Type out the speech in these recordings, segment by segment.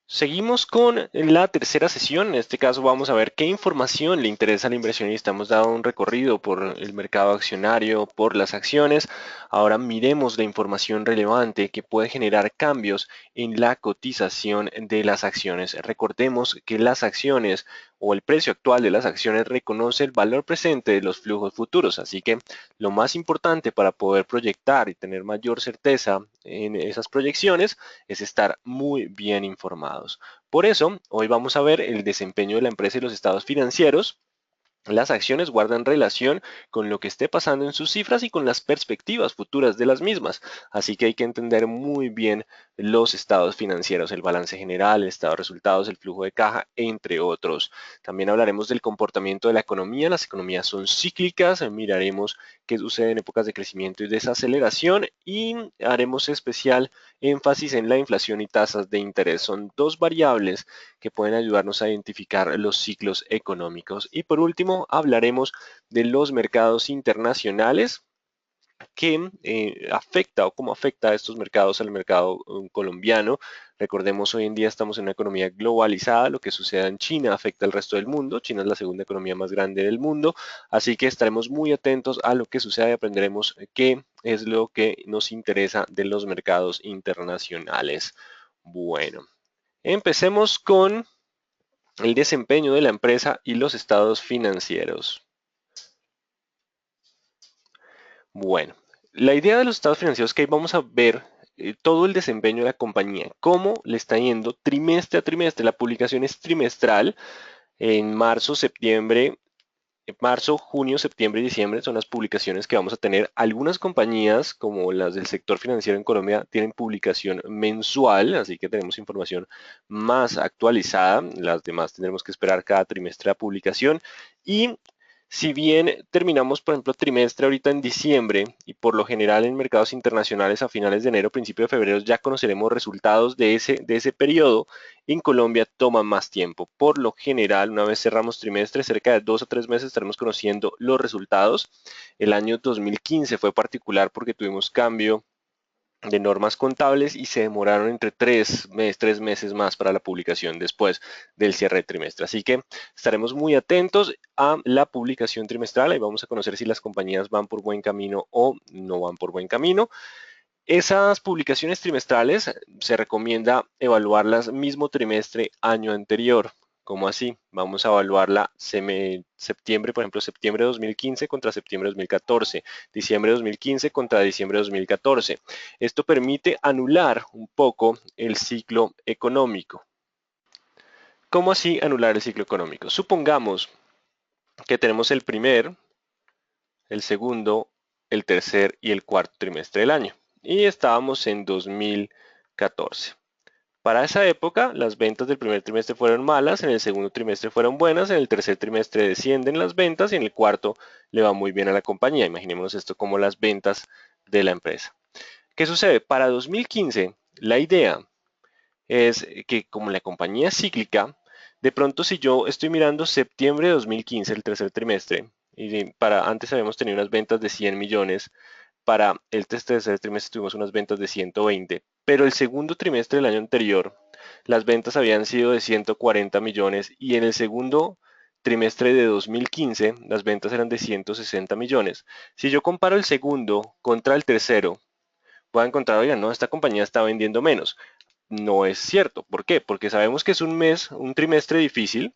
Seguimos con la tercera sesión. En este caso vamos a ver qué información le interesa al inversionista. Hemos dado un recorrido por el mercado accionario, por las acciones. Ahora miremos la información relevante que puede generar cambios en la cotización de las acciones. Recordemos que las acciones o el precio actual de las acciones reconoce el valor presente de los flujos futuros. Así que lo más importante para poder proyectar y tener mayor certeza en esas proyecciones es estar muy bien informados. Por eso, hoy vamos a ver el desempeño de la empresa y los estados financieros. Las acciones guardan relación con lo que esté pasando en sus cifras y con las perspectivas futuras de las mismas, así que hay que entender muy bien los estados financieros, el balance general, el estado de resultados, el flujo de caja, entre otros. También hablaremos del comportamiento de la economía. Las economías son cíclicas, miraremos qué sucede en épocas de crecimiento y desaceleración y haremos especial énfasis en la inflación y tasas de interés. Son dos variables que pueden ayudarnos a identificar los ciclos económicos. Y por último, hablaremos de los mercados internacionales que afecta o cómo afecta a estos mercados al mercado colombiano. Recordemos, hoy en día estamos en una economía globalizada, lo que suceda en China afecta al resto del mundo. China es la segunda economía más grande del mundo, así que estaremos muy atentos a lo que sucede y aprenderemos qué es lo que nos interesa de los mercados internacionales. Bueno, empecemos con el desempeño de la empresa y los estados financieros. Bueno, la idea de los estados financieros es que vamos a ver todo el desempeño de la compañía, cómo le está yendo trimestre a trimestre. La publicación es trimestral en marzo, junio, septiembre y diciembre son las publicaciones que vamos a tener. Algunas compañías, como las del sector financiero en Colombia, tienen publicación mensual, así que tenemos información más actualizada. Las demás tendremos que esperar cada trimestre la publicación. Y si bien terminamos, por ejemplo, trimestre ahorita en diciembre y por lo general en mercados internacionales a finales de enero, principio de febrero ya conoceremos resultados de ese periodo, en Colombia toma más tiempo. Por lo general, una vez cerramos trimestre, cerca de 2 o 3 meses estaremos conociendo los resultados. El año 2015 fue particular porque tuvimos cambio de normas contables y se demoraron entre 3 meses más para la publicación después del cierre de trimestre. Así que estaremos muy atentos a la publicación trimestral y vamos a conocer si las compañías van por buen camino o no van por buen camino. Esas publicaciones trimestrales se recomienda evaluarlas mismo trimestre año anterior. ¿Cómo así? Vamos a evaluarla septiembre, por ejemplo, septiembre de 2015 contra septiembre de 2014, diciembre de 2015 contra diciembre de 2014. Esto permite anular un poco el ciclo económico. ¿Cómo así anular el ciclo económico? Supongamos que tenemos el primer, el segundo, el tercer y el cuarto trimestre del año. Y estábamos en 2014. Para esa época, las ventas del primer trimestre fueron malas, en el segundo trimestre fueron buenas, en el tercer trimestre descienden las ventas y en el cuarto le va muy bien a la compañía. Imaginémonos esto como las ventas de la empresa. ¿Qué sucede? Para 2015, la idea es que como la compañía es cíclica, de pronto si yo estoy mirando septiembre de 2015, el tercer trimestre, y antes habíamos tenido unas ventas de 100 millones, para el tercer trimestre tuvimos unas ventas de 120, pero el segundo trimestre del año anterior las ventas habían sido de 140 millones y en el segundo trimestre de 2015 las ventas eran de 160 millones. Si yo comparo el segundo contra el tercero, voy a encontrar, oigan, no, esta compañía está vendiendo menos. No es cierto. ¿Por qué? Porque sabemos que es un trimestre difícil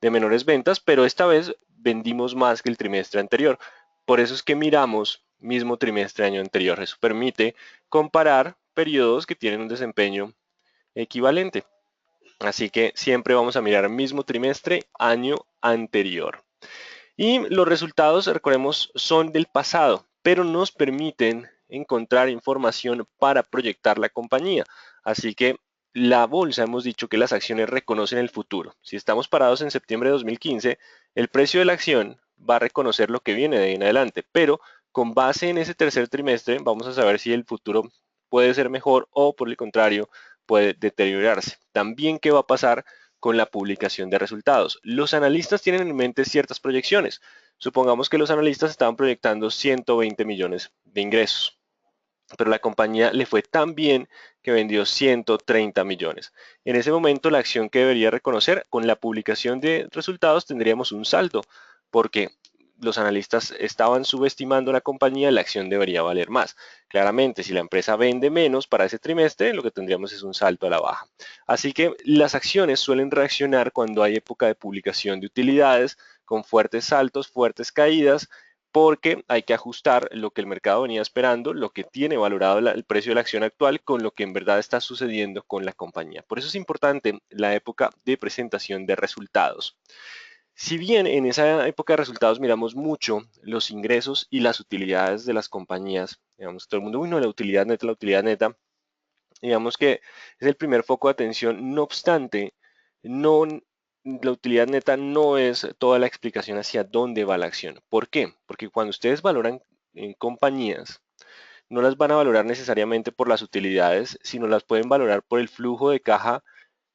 de menores ventas, pero esta vez vendimos más que el trimestre anterior. Por eso es que miramos mismo trimestre año anterior. Eso permite comparar periodos que tienen un desempeño equivalente. Así que siempre vamos a mirar mismo trimestre año anterior. Y los resultados, recordemos, son del pasado, pero nos permiten encontrar información para proyectar la compañía. Así que la bolsa, hemos dicho que las acciones reconocen el futuro. Si estamos parados en septiembre de 2015, el precio de la acción va a reconocer lo que viene de ahí en adelante, pero con base en ese tercer trimestre vamos a saber si el futuro puede ser mejor o por el contrario puede deteriorarse. También qué va a pasar con la publicación de resultados. Los analistas tienen en mente ciertas proyecciones. Supongamos que los analistas estaban proyectando 120 millones de ingresos. pero la compañía le fue tan bien que vendió 130 millones. En ese momento, la acción que debería reconocer, con la publicación de resultados tendríamos un salto, porque los analistas estaban subestimando la compañía, la acción debería valer más. Claramente, si la empresa vende menos para ese trimestre, lo que tendríamos es un salto a la baja. Así que las acciones suelen reaccionar cuando hay época de publicación de utilidades, con fuertes saltos, fuertes caídas, porque hay que ajustar lo que el mercado venía esperando, lo que tiene valorado el precio de la acción actual con lo que en verdad está sucediendo con la compañía. Por eso es importante la época de presentación de resultados. Si bien en esa época de resultados miramos mucho los ingresos y las utilidades de las compañías, digamos, todo el mundo, bueno, la utilidad neta, digamos que es el primer foco de atención. No obstante, no, la utilidad neta no es toda la explicación hacia dónde va la acción. ¿Por qué? Porque cuando ustedes valoran en compañías, no las van a valorar necesariamente por las utilidades, sino las pueden valorar por el flujo de caja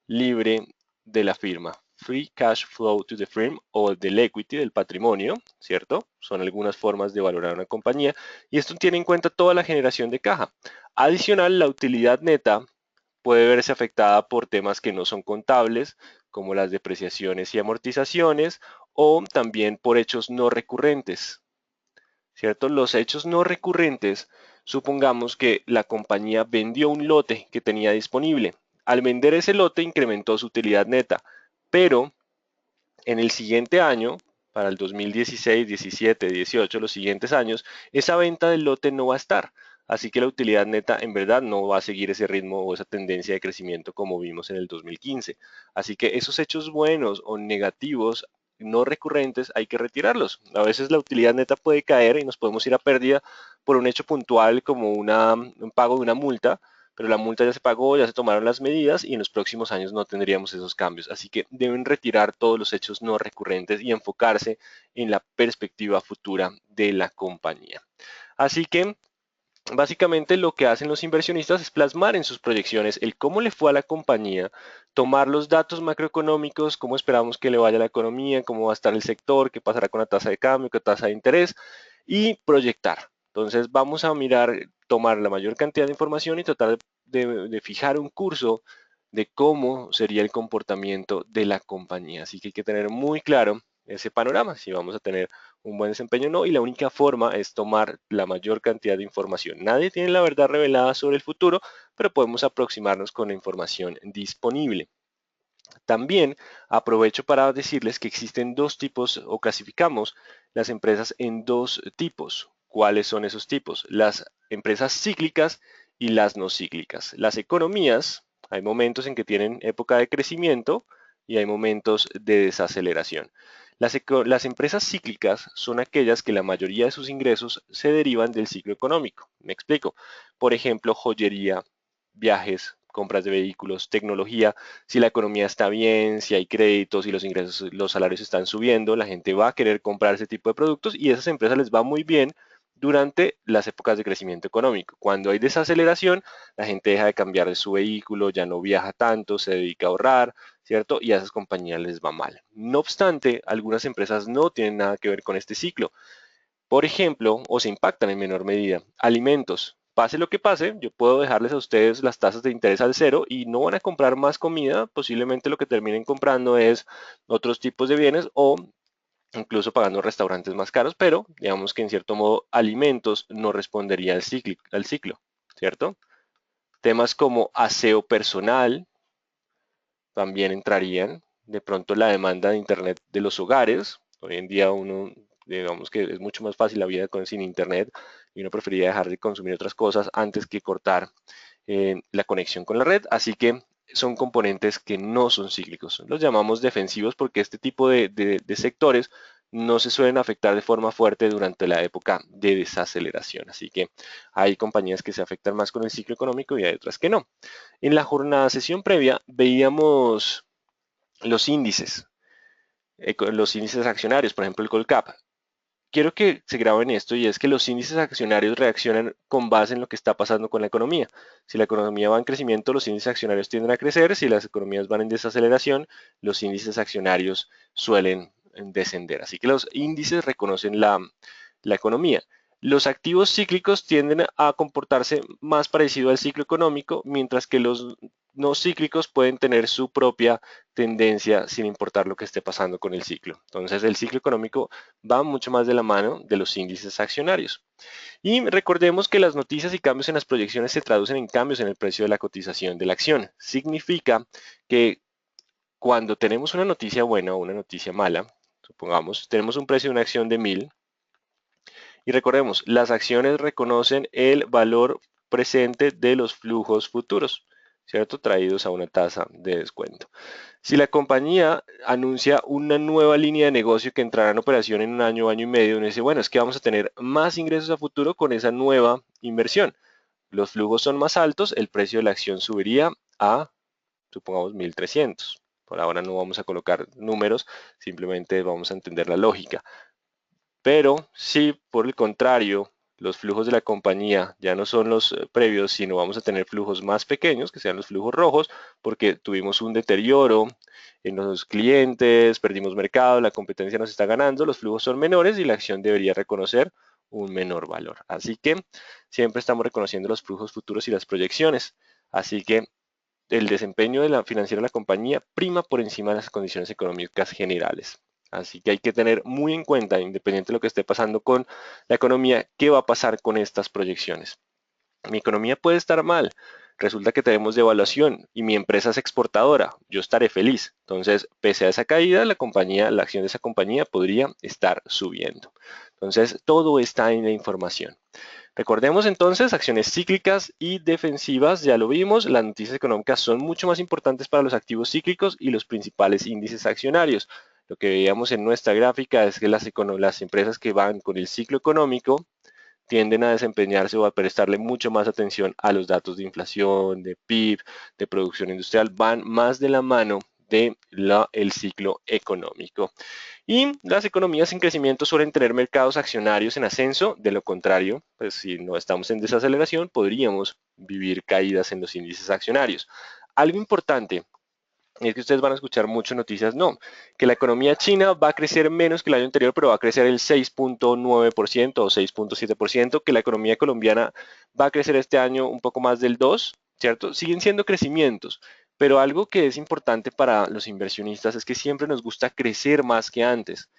libre de la firma. Free cash flow to the firm o del equity, del patrimonio, ¿cierto? Son algunas formas de valorar una compañía y esto tiene en cuenta toda la generación de caja. Adicional, la utilidad neta puede verse afectada por temas que no son contables, como las depreciaciones y amortizaciones, o también por hechos no recurrentes, ¿cierto? Los hechos no recurrentes, supongamos que la compañía vendió un lote que tenía disponible. Al vender ese lote incrementó su utilidad neta, pero en el siguiente año, para el 2016, 17, 18, los siguientes años, esa venta del lote no va a estar. Así que la utilidad neta en verdad no va a seguir ese ritmo o esa tendencia de crecimiento como vimos en el 2015. Así que esos hechos buenos o negativos no recurrentes hay que retirarlos. A veces la utilidad neta puede caer y nos podemos ir a pérdida por un hecho puntual como un pago de una multa, pero la multa ya se pagó, ya se tomaron las medidas y en los próximos años no tendríamos esos cambios. Así que deben retirar todos los hechos no recurrentes y enfocarse en la perspectiva futura de la compañía. Así que básicamente lo que hacen los inversionistas es plasmar en sus proyecciones el cómo le fue a la compañía, tomar los datos macroeconómicos, cómo esperamos que le vaya a la economía, cómo va a estar el sector, qué pasará con la tasa de cambio, qué tasa de interés y proyectar. Entonces vamos a mirar, tomar la mayor cantidad de información y tratar de fijar un curso de cómo sería el comportamiento de la compañía. Así que hay que tener muy claro ese panorama, si vamos a tener un buen desempeño o no, y la única forma es tomar la mayor cantidad de información. Nadie tiene la verdad revelada sobre el futuro, pero podemos aproximarnos con la información disponible. También aprovecho para decirles que existen dos tipos o clasificamos las empresas en dos tipos. ¿Cuáles son esos tipos? Las empresas cíclicas y las no cíclicas. Las economías, hay momentos en que tienen época de crecimiento y hay momentos de desaceleración. Las empresas cíclicas son aquellas que la mayoría de sus ingresos se derivan del ciclo económico. Me explico. Por ejemplo, joyería, viajes, compras de vehículos, tecnología. Si la economía está bien, si hay créditos, si los ingresos, los salarios están subiendo, la gente va a querer comprar ese tipo de productos y a esas empresas les va muy bien durante las épocas de crecimiento económico. Cuando hay desaceleración, la gente deja de cambiar de su vehículo, ya no viaja tanto, se dedica a ahorrar, ¿cierto? Y a esas compañías les va mal. No obstante, algunas empresas no tienen nada que ver con este ciclo. Por ejemplo, o se impactan en menor medida. Alimentos. Pase lo que pase, yo puedo dejarles a ustedes las tasas de interés al cero y no van a comprar más comida. Posiblemente lo que terminen comprando es otros tipos de bienes o incluso pagando restaurantes más caros, pero digamos que en cierto modo alimentos no respondería al ciclo, ¿cierto? Temas como aseo personal también entrarían. De pronto la demanda de Internet de los hogares. Hoy en día uno, digamos que es mucho más fácil la vida sin Internet y uno preferiría dejar de consumir otras cosas antes que cortar la conexión con la red. Así que son componentes que no son cíclicos. Los llamamos defensivos porque este tipo de sectores no se suelen afectar de forma fuerte durante la época de desaceleración. Así que hay compañías que se afectan más con el ciclo económico y hay otras que no. En la jornada sesión previa veíamos los índices, los índices accionarios, por ejemplo el Colcap. Quiero que se graben esto y es que los índices accionarios reaccionan con base en lo que está pasando con la economía. Si la economía va en crecimiento, los índices accionarios tienden a crecer. Si las economías van en desaceleración, los índices accionarios suelen descender. Así que los índices reconocen la economía. Los activos cíclicos tienden a comportarse más parecido al ciclo económico, mientras que los no cíclicos pueden tener su propia tendencia sin importar lo que esté pasando con el ciclo. Entonces, el ciclo económico va mucho más de la mano de los índices accionarios. Y recordemos que las noticias y cambios en las proyecciones se traducen en cambios en el precio de la cotización de la acción. Significa que cuando tenemos una noticia buena o una noticia mala, supongamos, tenemos un precio de una acción de 1000 y recordemos, las acciones reconocen el valor presente de los flujos futuros, ¿cierto? Traídos a una tasa de descuento. Si la compañía anuncia una nueva línea de negocio que entrará en operación en un año y medio, uno dice, bueno, es que vamos a tener más ingresos a futuro con esa nueva inversión. Los flujos son más altos, el precio de la acción subiría a, supongamos, 1300. Por ahora no vamos a colocar números, simplemente vamos a entender la lógica. Pero si por el contrario los flujos de la compañía ya no son los previos, sino vamos a tener flujos más pequeños, que sean los flujos rojos, porque tuvimos un deterioro en los clientes, perdimos mercado, la competencia nos está ganando, los flujos son menores y la acción debería reconocer un menor valor. Así que siempre estamos reconociendo los flujos futuros y las proyecciones. Así que el desempeño de la financiera de la compañía prima por encima de las condiciones económicas generales. Así que hay que tener muy en cuenta, independiente de lo que esté pasando con la economía, qué va a pasar con estas proyecciones. Mi economía puede estar mal, resulta que tenemos devaluación y mi empresa es exportadora, yo estaré feliz. Entonces, pese a esa caída, la acción de esa compañía podría estar subiendo. Entonces, todo está en la información. Recordemos entonces, acciones cíclicas y defensivas, ya lo vimos, las noticias económicas son mucho más importantes para los activos cíclicos y los principales índices accionarios. Lo que veíamos en nuestra gráfica es que las empresas que van con el ciclo económico tienden a desempeñarse o a prestarle mucho más atención a los datos de inflación, de PIB, de producción industrial, van más de la mano del ciclo económico. Y las economías en crecimiento suelen tener mercados accionarios en ascenso, de lo contrario, pues si no estamos en desaceleración, podríamos vivir caídas en los índices accionarios. Algo importante es que ustedes van a escuchar muchas noticias, no, que la economía china va a crecer menos que el año anterior, pero va a crecer el 6.9% o 6.7%, que la economía colombiana va a crecer este año un poco más del 2%, ¿cierto? Siguen siendo crecimientos, pero algo que es importante para los inversionistas es que siempre nos gusta crecer más que antes.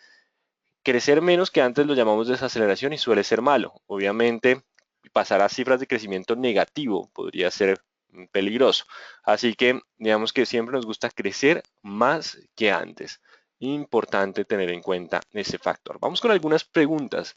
Crecer menos que antes lo llamamos desaceleración y suele ser malo. Obviamente, pasar a cifras de crecimiento negativo podría ser peligroso. Así que digamos que siempre nos gusta crecer más que antes. Importante tener en cuenta ese factor. Vamos con algunas preguntas.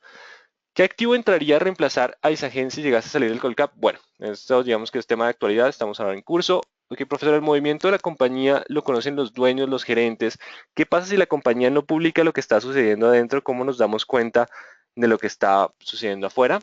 ¿Qué activo entraría a reemplazar a Isagen si llegase a salir del Colcap? Bueno, esto digamos que es tema de actualidad, estamos ahora en curso. Ok, profesor, el movimiento de la compañía lo conocen los dueños, los gerentes. ¿Qué pasa si la compañía no publica lo que está sucediendo adentro? ¿Cómo nos damos cuenta de lo que está sucediendo afuera?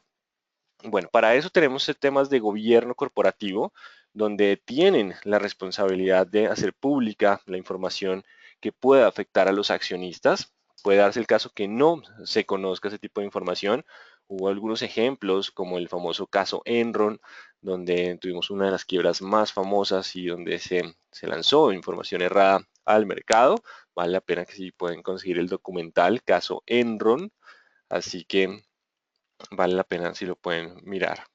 Bueno, para eso tenemos temas de gobierno corporativo, donde tienen la responsabilidad de hacer pública la información que pueda afectar a los accionistas. Puede darse el caso que no se conozca ese tipo de información. Hubo algunos ejemplos, como el famoso caso Enron, donde tuvimos una de las quiebras más famosas y donde se lanzó información errada al mercado. Vale la pena que si pueden conseguir el documental, caso Enron. Así que vale la pena si lo pueden mirar.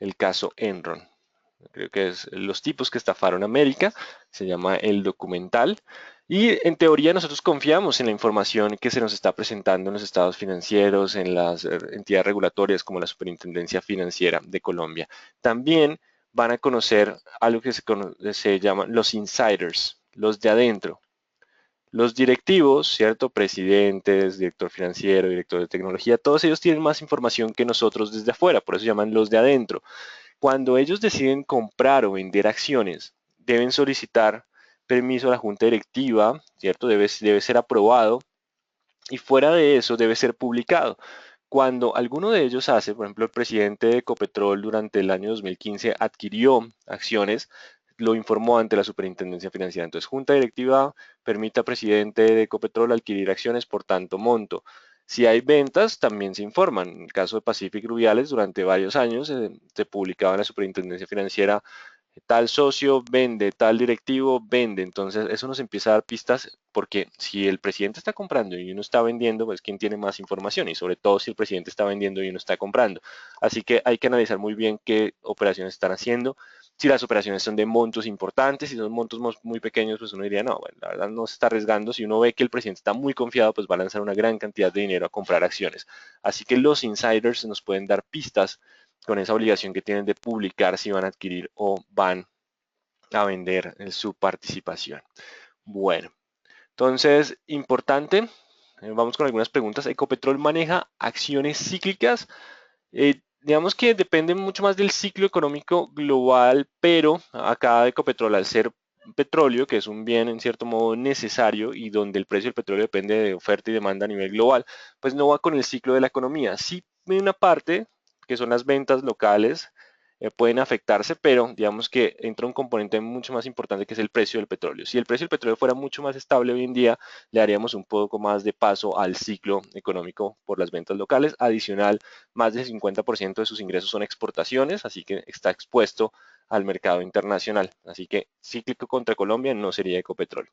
El caso Enron. Creo que es los tipos que estafaron a América, se llama el documental. Y en teoría nosotros confiamos en la información que se nos está presentando en los estados financieros, en las entidades regulatorias como la Superintendencia Financiera de Colombia. También van a conocer algo que se llaman los insiders, los de adentro. Los directivos, ¿cierto? Presidentes, director financiero, director de tecnología, todos ellos tienen más información que nosotros desde afuera, por eso se llaman los de adentro. Cuando ellos deciden comprar o vender acciones, deben solicitar permiso a la junta directiva, ¿cierto? Debe ser aprobado y fuera de eso debe ser publicado. Cuando alguno de ellos hace, por ejemplo, el presidente de Ecopetrol durante el año 2015 adquirió acciones, lo informó ante la Superintendencia Financiera. Entonces, Junta Directiva permite al presidente de Ecopetrol adquirir acciones por tanto monto. Si hay ventas, también se informan. En el caso de Pacific Rubiales, durante varios años se publicaba en la Superintendencia Financiera tal socio vende, tal directivo vende. Entonces, eso nos empieza a dar pistas porque si el presidente está comprando y uno está vendiendo, pues quién tiene más información y sobre todo si el presidente está vendiendo y uno está comprando. Así que hay que analizar muy bien qué operaciones están haciendo. Si las operaciones son de montos importantes, si son montos muy pequeños, pues uno diría, no, bueno, la verdad no se está arriesgando. Si uno ve que el presidente está muy confiado, pues va a lanzar una gran cantidad de dinero a comprar acciones. Así que los insiders nos pueden dar pistas con esa obligación que tienen de publicar si van a adquirir o van a vender su participación. Bueno, entonces, importante, vamos con algunas preguntas. ¿Ecopetrol maneja acciones cíclicas? Digamos que depende mucho más del ciclo económico global, pero acá Ecopetrol, al ser petróleo, que es un bien en cierto modo necesario y donde el precio del petróleo depende de oferta y demanda a nivel global, pues no va con el ciclo de la economía. Sí, en una parte, que son las ventas locales, pueden afectarse, pero digamos que entra un componente mucho más importante que es el precio del petróleo. Si el precio del petróleo fuera mucho más estable hoy en día, le daríamos un poco más de paso al ciclo económico por las ventas locales. Adicional, más del 50% de sus ingresos son exportaciones, así que está expuesto al mercado internacional. Así que cíclico contra Colombia no sería Ecopetrol.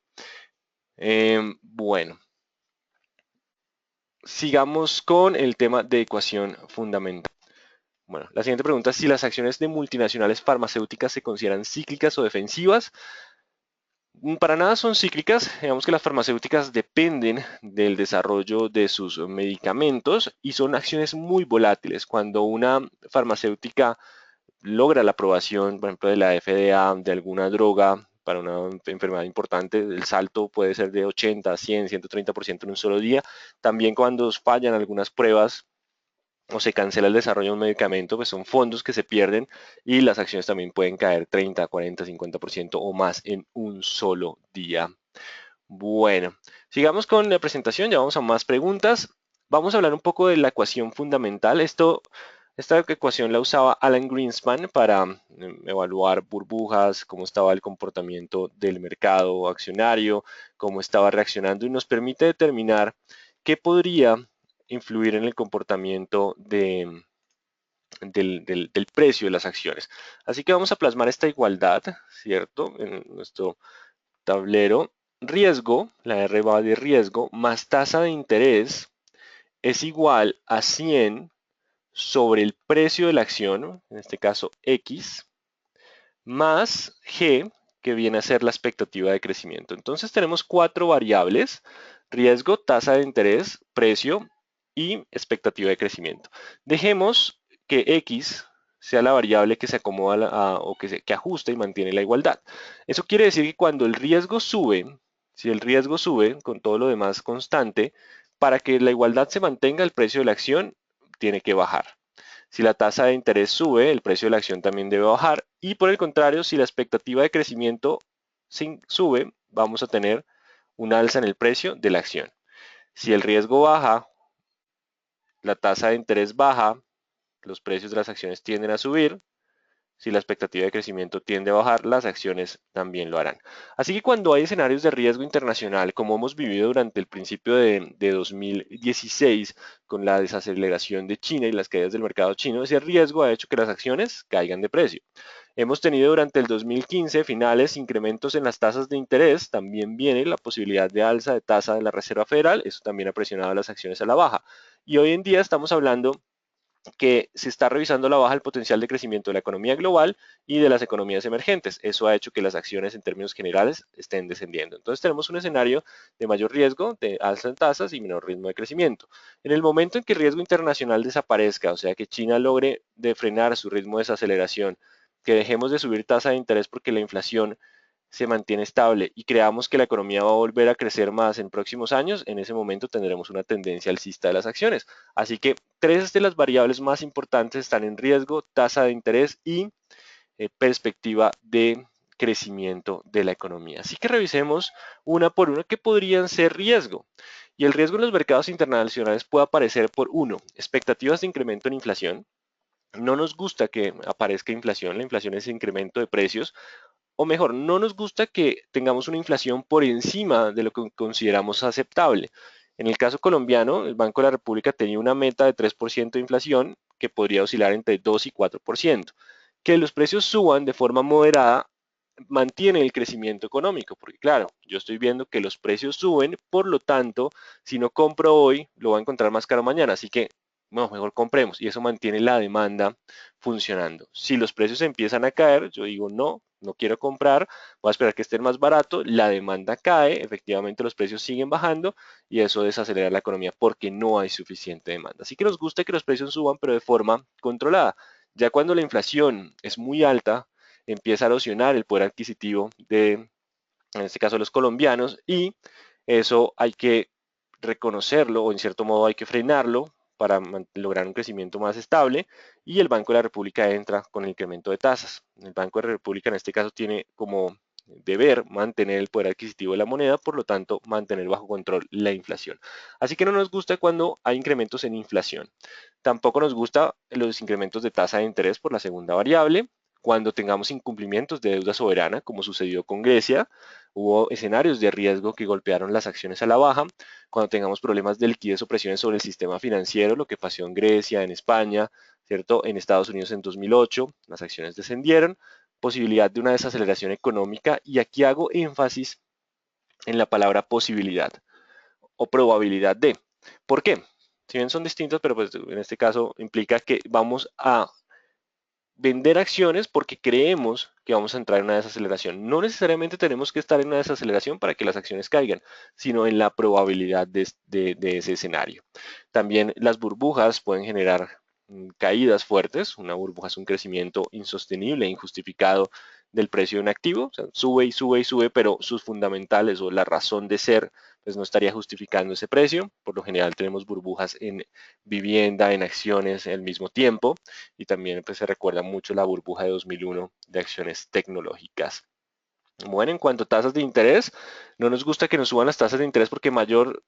Bueno, sigamos con el tema de ecuación fundamental. Bueno, la siguiente pregunta es si las acciones de multinacionales farmacéuticas se consideran cíclicas o defensivas. Para nada son cíclicas, digamos que las farmacéuticas dependen del desarrollo de sus medicamentos y son acciones muy volátiles. Cuando una farmacéutica logra la aprobación, por ejemplo, de la FDA de alguna droga para una enfermedad importante, el salto puede ser de 80, 100, 130% en un solo día. También cuando fallan algunas pruebas o se cancela el desarrollo de un medicamento, pues son fondos que se pierden y las acciones también pueden caer 30, 40, 50% o más en un solo día. Bueno, sigamos con la presentación, ya vamos a más preguntas. Vamos a hablar un poco de la ecuación fundamental. Esta ecuación la usaba Alan Greenspan para evaluar burbujas, cómo estaba el comportamiento del mercado accionario, cómo estaba reaccionando y nos permite determinar qué podría influir en el comportamiento del precio de las acciones. Así que vamos a plasmar esta igualdad, ¿cierto? En nuestro tablero. Riesgo, la R va de riesgo, más tasa de interés es igual a 100 sobre el precio de la acción, en este caso X, más G, que viene a ser la expectativa de crecimiento. Entonces tenemos cuatro variables: riesgo, tasa de interés, precio y expectativa de crecimiento. Dejemos que X sea la variable que se acomoda o que ajusta y mantiene la igualdad. Eso quiere decir que cuando el riesgo sube, si el riesgo sube con todo lo demás constante, para que la igualdad se mantenga, el precio de la acción tiene que bajar. Si la tasa de interés sube, el precio de la acción también debe bajar. Y por el contrario, si la expectativa de crecimiento sube, vamos a tener un alza en el precio de la acción. Si el riesgo baja, la tasa de interés baja, los precios de las acciones tienden a subir. Si la expectativa de crecimiento tiende a bajar, las acciones también lo harán. Así que cuando hay escenarios de riesgo internacional, como hemos vivido durante el principio de 2016, con la desaceleración de China y las caídas del mercado chino, ese riesgo ha hecho que las acciones caigan de precio. Hemos tenido durante el 2015 finales incrementos en las tasas de interés, también viene la posibilidad de alza de tasa de la Reserva Federal, eso también ha presionado las acciones a la baja. Y hoy en día estamos hablando que se está revisando la baja del potencial de crecimiento de la economía global y de las economías emergentes. Eso ha hecho que las acciones en términos generales estén descendiendo. Entonces tenemos un escenario de mayor riesgo, de alza en tasas y menor ritmo de crecimiento. En el momento en que el riesgo internacional desaparezca, o sea que China logre de frenar su ritmo de desaceleración, que dejemos de subir tasa de interés porque la inflación se mantiene estable y creamos que la economía va a volver a crecer más en próximos años, en ese momento tendremos una tendencia alcista de las acciones. Así que tres de las variables más importantes están en riesgo, tasa de interés y perspectiva de crecimiento de la economía. Así que revisemos una por una que podrían ser riesgo. Y el riesgo en los mercados internacionales puede aparecer por uno, expectativas de incremento en inflación. No nos gusta que aparezca inflación, la inflación es incremento de precios, o mejor, no nos gusta que tengamos una inflación por encima de lo que consideramos aceptable. En el caso colombiano, el Banco de la República tenía una meta de 3% de inflación que podría oscilar entre 2 y 4%. Que los precios suban de forma moderada mantiene el crecimiento económico, porque claro, yo estoy viendo que los precios suben, por lo tanto, si no compro hoy, lo voy a encontrar más caro mañana, así que bueno, mejor compremos y eso mantiene la demanda funcionando. Si los precios empiezan a caer, yo digo no, no quiero comprar, voy a esperar que estén más barato, la demanda cae, efectivamente los precios siguen bajando y eso desacelera la economía porque no hay suficiente demanda. Así que nos gusta que los precios suban, pero de forma controlada. Ya cuando la inflación es muy alta, empieza a erosionar el poder adquisitivo de, en este caso, los colombianos, y eso hay que reconocerlo o en cierto modo hay que frenarlo para lograr un crecimiento más estable, y el Banco de la República entra con el incremento de tasas. El Banco de la República en este caso tiene como deber mantener el poder adquisitivo de la moneda, por lo tanto mantener bajo control la inflación. Así que no nos gusta cuando hay incrementos en inflación. Tampoco nos gusta los incrementos de tasa de interés por la segunda variable. Cuando tengamos incumplimientos de deuda soberana, como sucedió con Grecia, hubo escenarios de riesgo que golpearon las acciones a la baja. Cuando tengamos problemas de liquidez o presiones sobre el sistema financiero, lo que pasó en Grecia, en España, ¿cierto? En Estados Unidos en 2008, las acciones descendieron. Posibilidad de una desaceleración económica, y aquí hago énfasis en la palabra posibilidad o probabilidad de. ¿Por qué? Si bien son distintos, pero pues en este caso implica que vamos a vender acciones porque creemos que vamos a entrar en una desaceleración. No necesariamente tenemos que estar en una desaceleración para que las acciones caigan, sino en la probabilidad de ese escenario. También las burbujas pueden generar caídas fuertes. Una burbuja es un crecimiento insostenible e injustificado del precio de un activo. O sea, sube y sube y sube, pero sus fundamentales o la razón de ser pues no estaría justificando ese precio. Por lo general tenemos burbujas en vivienda, en acciones al mismo tiempo, y también pues, se recuerda mucho la burbuja de 2001 de acciones tecnológicas. Bueno, en cuanto a tasas de interés, no nos gusta que nos suban las tasas de interés porque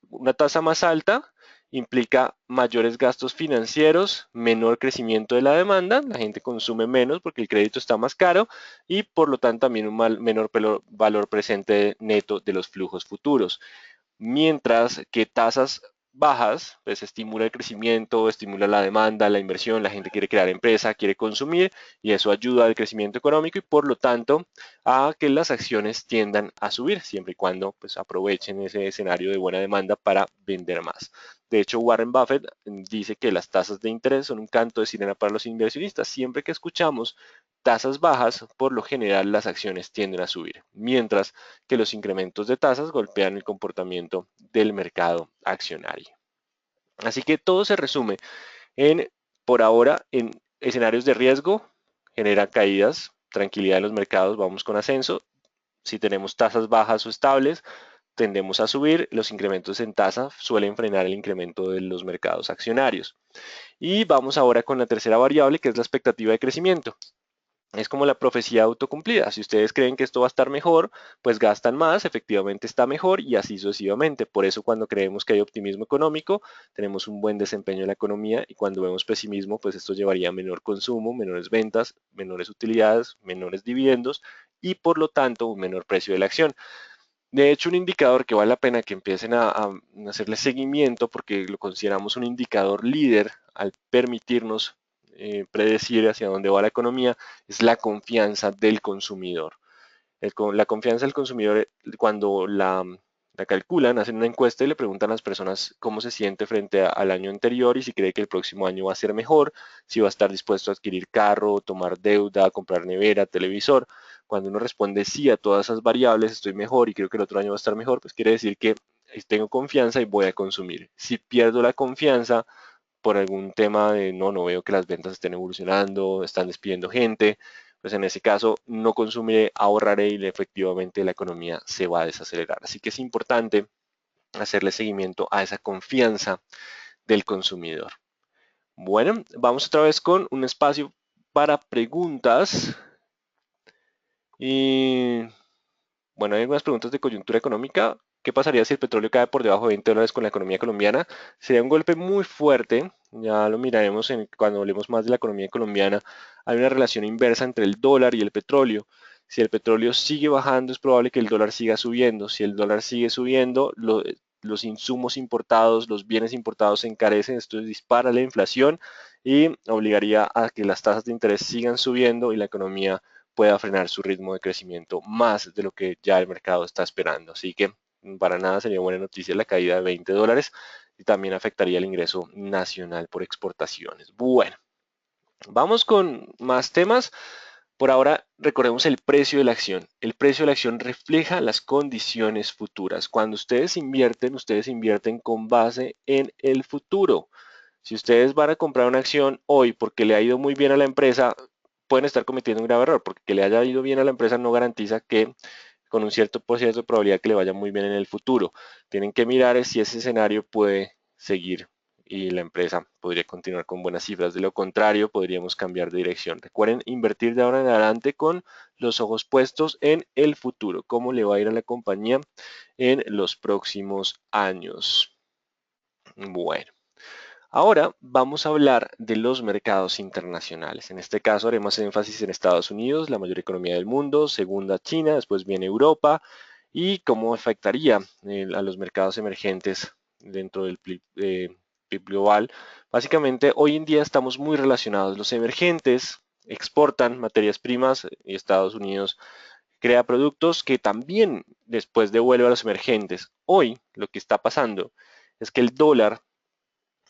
una tasa más alta implica mayores gastos financieros, menor crecimiento de la demanda, la gente consume menos porque el crédito está más caro, y por lo tanto también un menor valor presente neto de los flujos futuros. Mientras que tasas bajas, pues estimula el crecimiento, estimula la demanda, la inversión, la gente quiere crear empresa, quiere consumir, y eso ayuda al crecimiento económico y por lo tanto a que las acciones tiendan a subir, siempre y cuando pues aprovechen ese escenario de buena demanda para vender más. De hecho, Warren Buffett dice que las tasas de interés son un canto de sirena para los inversionistas. Siempre que escuchamos tasas bajas, por lo general las acciones tienden a subir, mientras que los incrementos de tasas golpean el comportamiento del mercado accionario. Así que todo se resume en, por ahora, en escenarios de riesgo, genera caídas, tranquilidad en los mercados, vamos con ascenso. Si tenemos tasas bajas o estables, tendemos a subir. Los incrementos en tasa suelen frenar el incremento de los mercados accionarios. Y vamos ahora con la tercera variable, que es la expectativa de crecimiento. Es como la profecía autocumplida. Si ustedes creen que esto va a estar mejor, pues gastan más, efectivamente está mejor, y así sucesivamente. Por eso cuando creemos que hay optimismo económico, tenemos un buen desempeño en la economía, y cuando vemos pesimismo, pues esto llevaría a menor consumo, menores ventas, menores utilidades, menores dividendos y por lo tanto un menor precio de la acción. De hecho, un indicador que vale la pena que empiecen a hacerle seguimiento, porque lo consideramos un indicador líder al permitirnos predecir hacia dónde va la economía, es la confianza del consumidor. La confianza del consumidor, cuando la calculan, hacen una encuesta y le preguntan a las personas cómo se siente frente al año anterior y si cree que el próximo año va a ser mejor, si va a estar dispuesto a adquirir carro, tomar deuda, comprar nevera, televisor. Cuando uno responde sí a todas esas variables, estoy mejor y creo que el otro año va a estar mejor, pues quiere decir que tengo confianza y voy a consumir. Si pierdo la confianza por algún tema de no veo que las ventas estén evolucionando, están despidiendo gente, pues en ese caso no consumiré, ahorraré y efectivamente la economía se va a desacelerar. Así que es importante hacerle seguimiento a esa confianza del consumidor. Bueno, vamos otra vez con un espacio para preguntas. Y bueno, hay algunas preguntas de coyuntura económica. ¿Qué pasaría si el petróleo cae por debajo de $20 con la economía colombiana? Sería un golpe muy fuerte. Ya lo miraremos cuando hablemos más de la economía colombiana. Hay una relación inversa entre el dólar y el petróleo. Si el petróleo sigue bajando, es probable que el dólar siga subiendo. Si el dólar sigue subiendo, los insumos importados, los bienes importados se encarecen. Esto dispara la inflación y obligaría a que las tasas de interés sigan subiendo y la economía pueda frenar su ritmo de crecimiento más de lo que ya el mercado está esperando. Así que para nada sería buena noticia la caída de $20 y también afectaría el ingreso nacional por exportaciones. Bueno, vamos con más temas. Por ahora, recordemos el precio de la acción. El precio de la acción refleja las condiciones futuras. Cuando ustedes invierten con base en el futuro. Si ustedes van a comprar una acción hoy porque le ha ido muy bien a la empresa, pueden estar cometiendo un grave error, porque que le haya ido bien a la empresa no garantiza que con un cierto por ciento de probabilidad que le vaya muy bien en el futuro. Tienen que mirar si ese escenario puede seguir y la empresa podría continuar con buenas cifras. De lo contrario, podríamos cambiar de dirección. Recuerden invertir de ahora en adelante con los ojos puestos en el futuro, cómo le va a ir a la compañía en los próximos años. Bueno. Ahora vamos a hablar de los mercados internacionales. En este caso haremos énfasis en Estados Unidos, la mayor economía del mundo, segunda China, después viene Europa y cómo afectaría a los mercados emergentes dentro del PIB global. Básicamente, hoy en día estamos muy relacionados. Los emergentes exportan materias primas y Estados Unidos crea productos que también después devuelve a los emergentes. Hoy lo que está pasando es que el dólar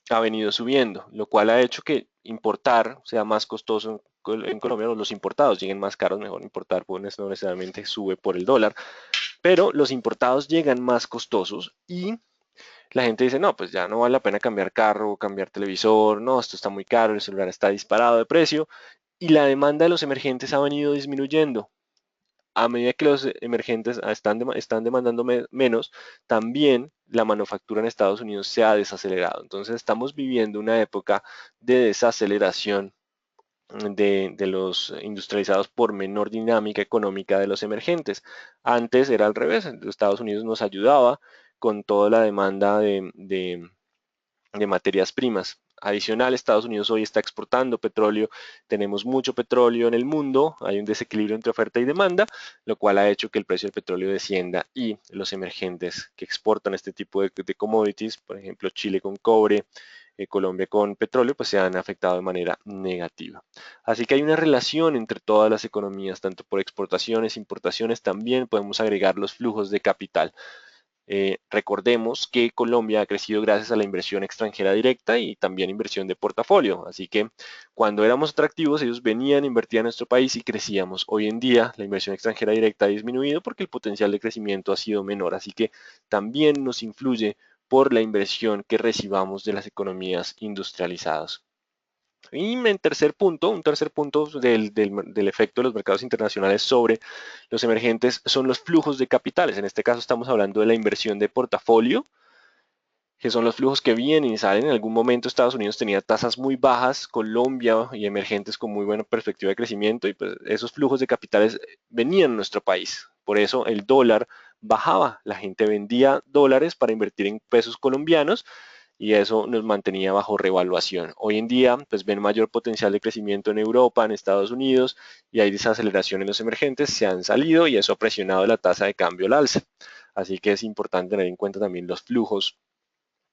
ha venido subiendo, lo cual ha hecho que importar sea más costoso en Colombia, o los importados lleguen más caros, mejor importar, pues no necesariamente sube por el dólar, pero los importados llegan más costosos y la gente dice, no, pues ya no vale la pena cambiar carro, cambiar televisor, no, esto está muy caro, el celular está disparado de precio y la demanda de los emergentes ha venido disminuyendo a medida que los emergentes están demandando menos, también la manufactura en Estados Unidos se ha desacelerado. Entonces estamos viviendo una época de desaceleración de los industrializados por menor dinámica económica de los emergentes. Antes era al revés, Estados Unidos nos ayudaba con toda la demanda de materias primas. Adicional, Estados Unidos hoy está exportando petróleo, tenemos mucho petróleo en el mundo, hay un desequilibrio entre oferta y demanda, lo cual ha hecho que el precio del petróleo descienda y los emergentes que exportan este tipo de commodities, por ejemplo Chile con cobre, Colombia con petróleo, pues se han afectado de manera negativa. Así que hay una relación entre todas las economías, tanto por exportaciones, importaciones, también podemos agregar los flujos de capital. Recordemos que Colombia ha crecido gracias a la inversión extranjera directa y también inversión de portafolio. Así que cuando éramos atractivos, ellos venían, invertían en nuestro país y crecíamos. Hoy en día la inversión extranjera directa ha disminuido porque el potencial de crecimiento ha sido menor. Así que también nos influye por la inversión que recibamos de las economías industrializadas. Y un tercer punto del efecto de los mercados internacionales sobre los emergentes son los flujos de capitales. En este caso estamos hablando de la inversión de portafolio, que son los flujos que vienen y salen. En algún momento Estados Unidos tenía tasas muy bajas, Colombia y emergentes con muy buena perspectiva de crecimiento y pues esos flujos de capitales venían a nuestro país. Por eso el dólar bajaba, la gente vendía dólares para invertir en pesos colombianos y eso nos mantenía bajo revaluación. Hoy en día, pues ven mayor potencial de crecimiento en Europa, en Estados Unidos, y hay desaceleración en los emergentes, se han salido y eso ha presionado la tasa de cambio al alza. Así que es importante tener en cuenta también los flujos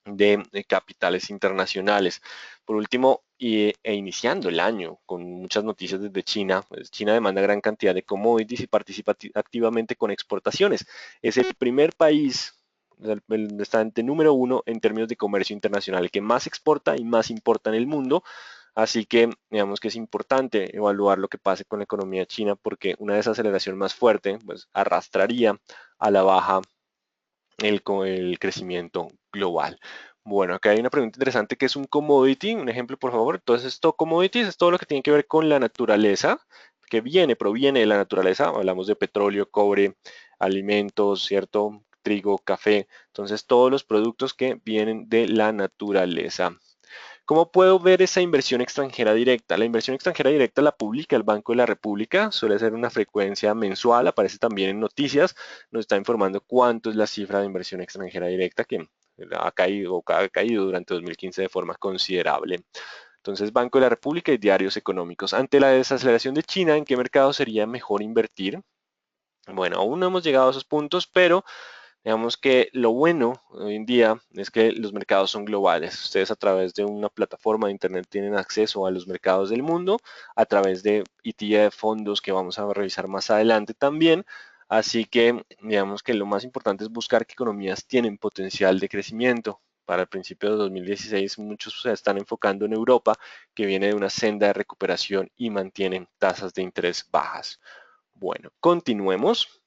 de capitales internacionales. Por último, iniciando el año con muchas noticias desde China, pues China demanda gran cantidad de commodities y participa activamente con exportaciones. Es el primer país, el estante número uno en términos de comercio internacional, que más exporta y más importa en el mundo. Así que digamos que es importante evaluar lo que pase con la economía china porque una desaceleración más fuerte pues, arrastraría a la baja el crecimiento global. Bueno, acá hay una pregunta interesante que es un commodity, un ejemplo por favor. Entonces, todo commodities es todo lo que tiene que ver con la naturaleza, que proviene de la naturaleza. Hablamos de petróleo, cobre, alimentos, ¿cierto? Trigo, café. Entonces, todos los productos que vienen de la naturaleza. ¿Cómo puedo ver esa inversión extranjera directa? La inversión extranjera directa la publica el Banco de la República, suele ser una frecuencia mensual, aparece también en noticias, nos está informando cuánto es la cifra de inversión extranjera directa que ha caído durante 2015 de forma considerable. Entonces, Banco de la República y diarios económicos. Ante la desaceleración de China, ¿en qué mercado sería mejor invertir? Bueno, aún no hemos llegado a esos puntos, pero Digamos que lo bueno hoy en día es que los mercados son globales. Ustedes a través de una plataforma de internet tienen acceso a los mercados del mundo a través de ETF, fondos que vamos a revisar más adelante también. Así que digamos que lo más importante es buscar qué economías tienen potencial de crecimiento. Para el principio de 2016 muchos se están enfocando en Europa, que viene de una senda de recuperación y mantienen tasas de interés bajas. Bueno, continuemos.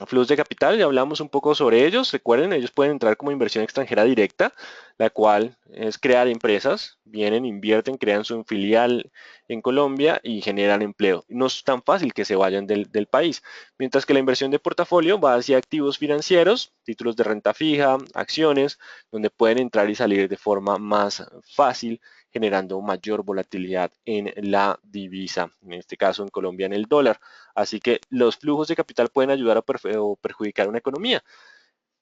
Flujos de capital, ya hablamos un poco sobre ellos. Recuerden, ellos pueden entrar como inversión extranjera directa, la cual es crear empresas, vienen, invierten, crean su filial en Colombia y generan empleo. No es tan fácil que se vayan del país. Mientras que la inversión de portafolio va hacia activos financieros, títulos de renta fija, acciones, donde pueden entrar y salir de forma más fácil, generando mayor volatilidad en la divisa, en este caso en Colombia en el dólar. Así que los flujos de capital pueden ayudar o perjudicar una economía.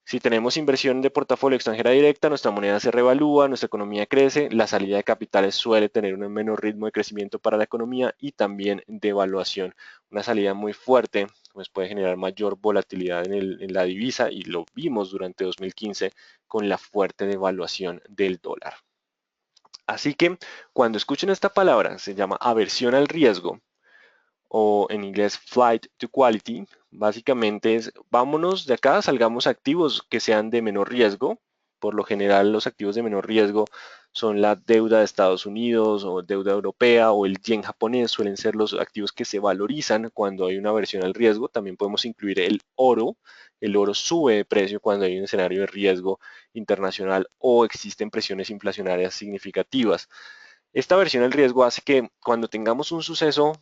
Si tenemos inversión de portafolio extranjera directa, nuestra moneda se revalúa, nuestra economía crece, la salida de capitales suele tener un menor ritmo de crecimiento para la economía y también de evaluación. Una salida muy fuerte pues puede generar mayor volatilidad en la divisa y lo vimos durante 2015 con la fuerte devaluación del dólar. Así que cuando escuchen esta palabra, se llama aversión al riesgo, o en inglés flight to quality, básicamente es vámonos de acá, salgamos activos que sean de menor riesgo. Por lo general los activos de menor riesgo son la deuda de Estados Unidos o deuda europea o el yen japonés, suelen ser los activos que se valorizan cuando hay una aversión al riesgo. También podemos incluir el oro sube de precio cuando hay un escenario de riesgo internacional o existen presiones inflacionarias significativas. Esta versión al riesgo hace que cuando tengamos un suceso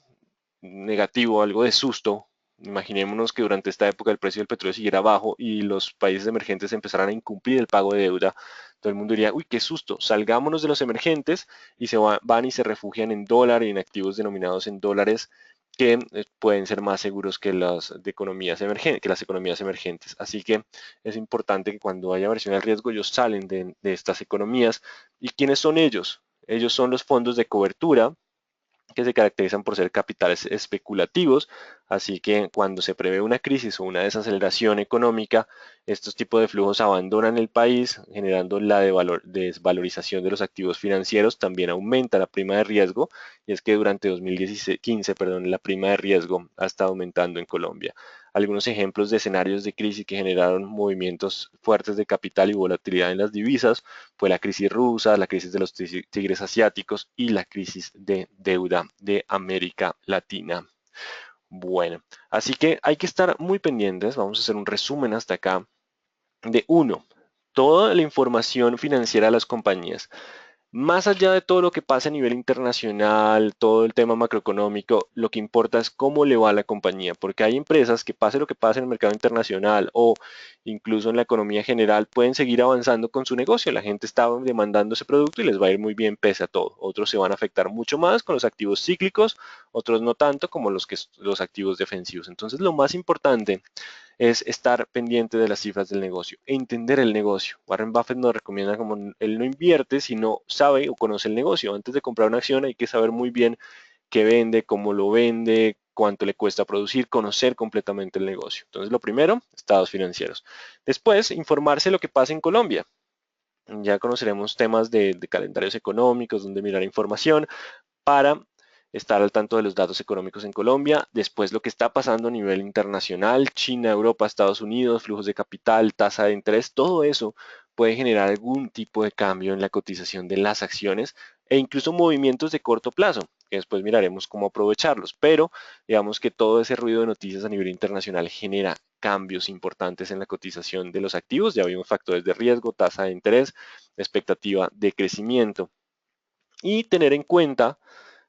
negativo, algo de susto, imaginémonos que durante esta época el precio del petróleo siguiera bajo y los países emergentes empezaran a incumplir el pago de deuda, todo el mundo diría, uy, qué susto, salgámonos de los emergentes y van y se refugian en dólar y en activos denominados en dólares que pueden ser más seguros que que las economías emergentes. Así que es importante que cuando haya aversión al riesgo, ellos salen de estas economías. ¿Y quiénes son ellos? Ellos son los fondos de cobertura que se caracterizan por ser capitales especulativos, así que cuando se prevé una crisis o una desaceleración económica, estos tipos de flujos abandonan el país, generando la desvalorización de los activos financieros, también aumenta la prima de riesgo, y es que durante 2015, la prima de riesgo ha estado aumentando en Colombia. Algunos ejemplos de escenarios de crisis que generaron movimientos fuertes de capital y volatilidad en las divisas fue la crisis rusa, la crisis de los tigres asiáticos y la crisis de deuda de América Latina. Bueno, así que hay que estar muy pendientes. Vamos a hacer un resumen hasta acá de uno, toda la información financiera de las compañías. Más allá de todo lo que pasa a nivel internacional, todo el tema macroeconómico, lo que importa es cómo le va a la compañía, porque hay empresas que pase lo que pase en el mercado internacional o incluso en la economía general, pueden seguir avanzando con su negocio. La gente está demandando ese producto y les va a ir muy bien pese a todo. Otros se van a afectar mucho más con los activos cíclicos, otros no tanto como los activos defensivos. Entonces, lo más importante es estar pendiente de las cifras del negocio, entender el negocio. Warren Buffett nos recomienda como él no invierte si no sabe o conoce el negocio. Antes de comprar una acción hay que saber muy bien qué vende, cómo lo vende, cuánto le cuesta producir, conocer completamente el negocio. Entonces, lo primero, estados financieros. Después, informarse de lo que pasa en Colombia. Ya conoceremos temas de calendarios económicos, donde mirar información para estar al tanto de los datos económicos en Colombia, después lo que está pasando a nivel internacional, China, Europa, Estados Unidos, flujos de capital, tasa de interés, todo eso puede generar algún tipo de cambio en la cotización de las acciones e incluso movimientos de corto plazo, que después miraremos cómo aprovecharlos, pero digamos que todo ese ruido de noticias a nivel internacional genera cambios importantes en la cotización de los activos, ya vimos factores de riesgo, tasa de interés, expectativa de crecimiento y tener en cuenta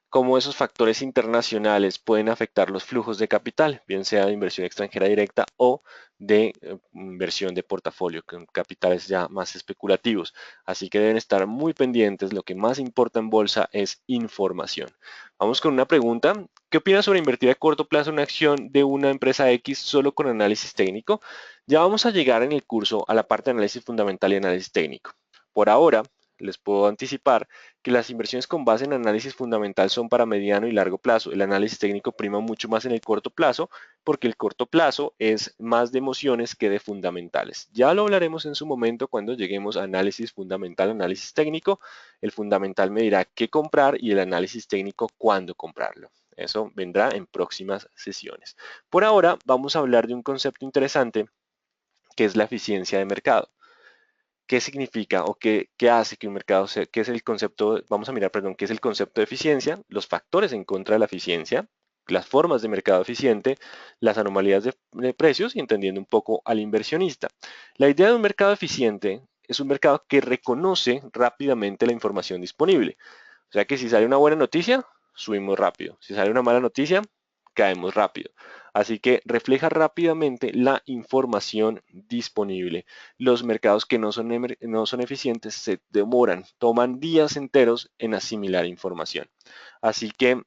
cómo esos factores internacionales pueden afectar los flujos de capital, bien sea de inversión extranjera directa o de inversión de portafolio, con capitales ya más especulativos. Así que deben estar muy pendientes. Lo que más importa en bolsa es información. Vamos con una pregunta. ¿Qué opinas sobre invertir a corto plazo en una acción de una empresa X solo con análisis técnico? Ya vamos a llegar en el curso a la parte de análisis fundamental y análisis técnico. Por ahora, les puedo anticipar que las inversiones con base en análisis fundamental son para mediano y largo plazo. El análisis técnico prima mucho más en el corto plazo porque el corto plazo es más de emociones que de fundamentales. Ya lo hablaremos en su momento cuando lleguemos a análisis fundamental, análisis técnico. El fundamental me dirá qué comprar y el análisis técnico cuándo comprarlo. Eso vendrá en próximas sesiones. Por ahora vamos a hablar de un concepto interesante que es la eficiencia de mercado. ¿Qué significa o qué hace que un mercado sea, qué es el concepto, vamos a mirar, perdón, qué es el concepto de eficiencia, los factores en contra de la eficiencia, las formas de mercado eficiente, las anomalías de precios y entendiendo un poco al inversionista. La idea de un mercado eficiente es un mercado que reconoce rápidamente la información disponible. O sea que si sale una buena noticia, subimos rápido. Si sale una mala noticia, caemos rápido. Así que refleja rápidamente la información disponible. Los mercados que no son eficientes se demoran, toman días enteros en asimilar información. Así que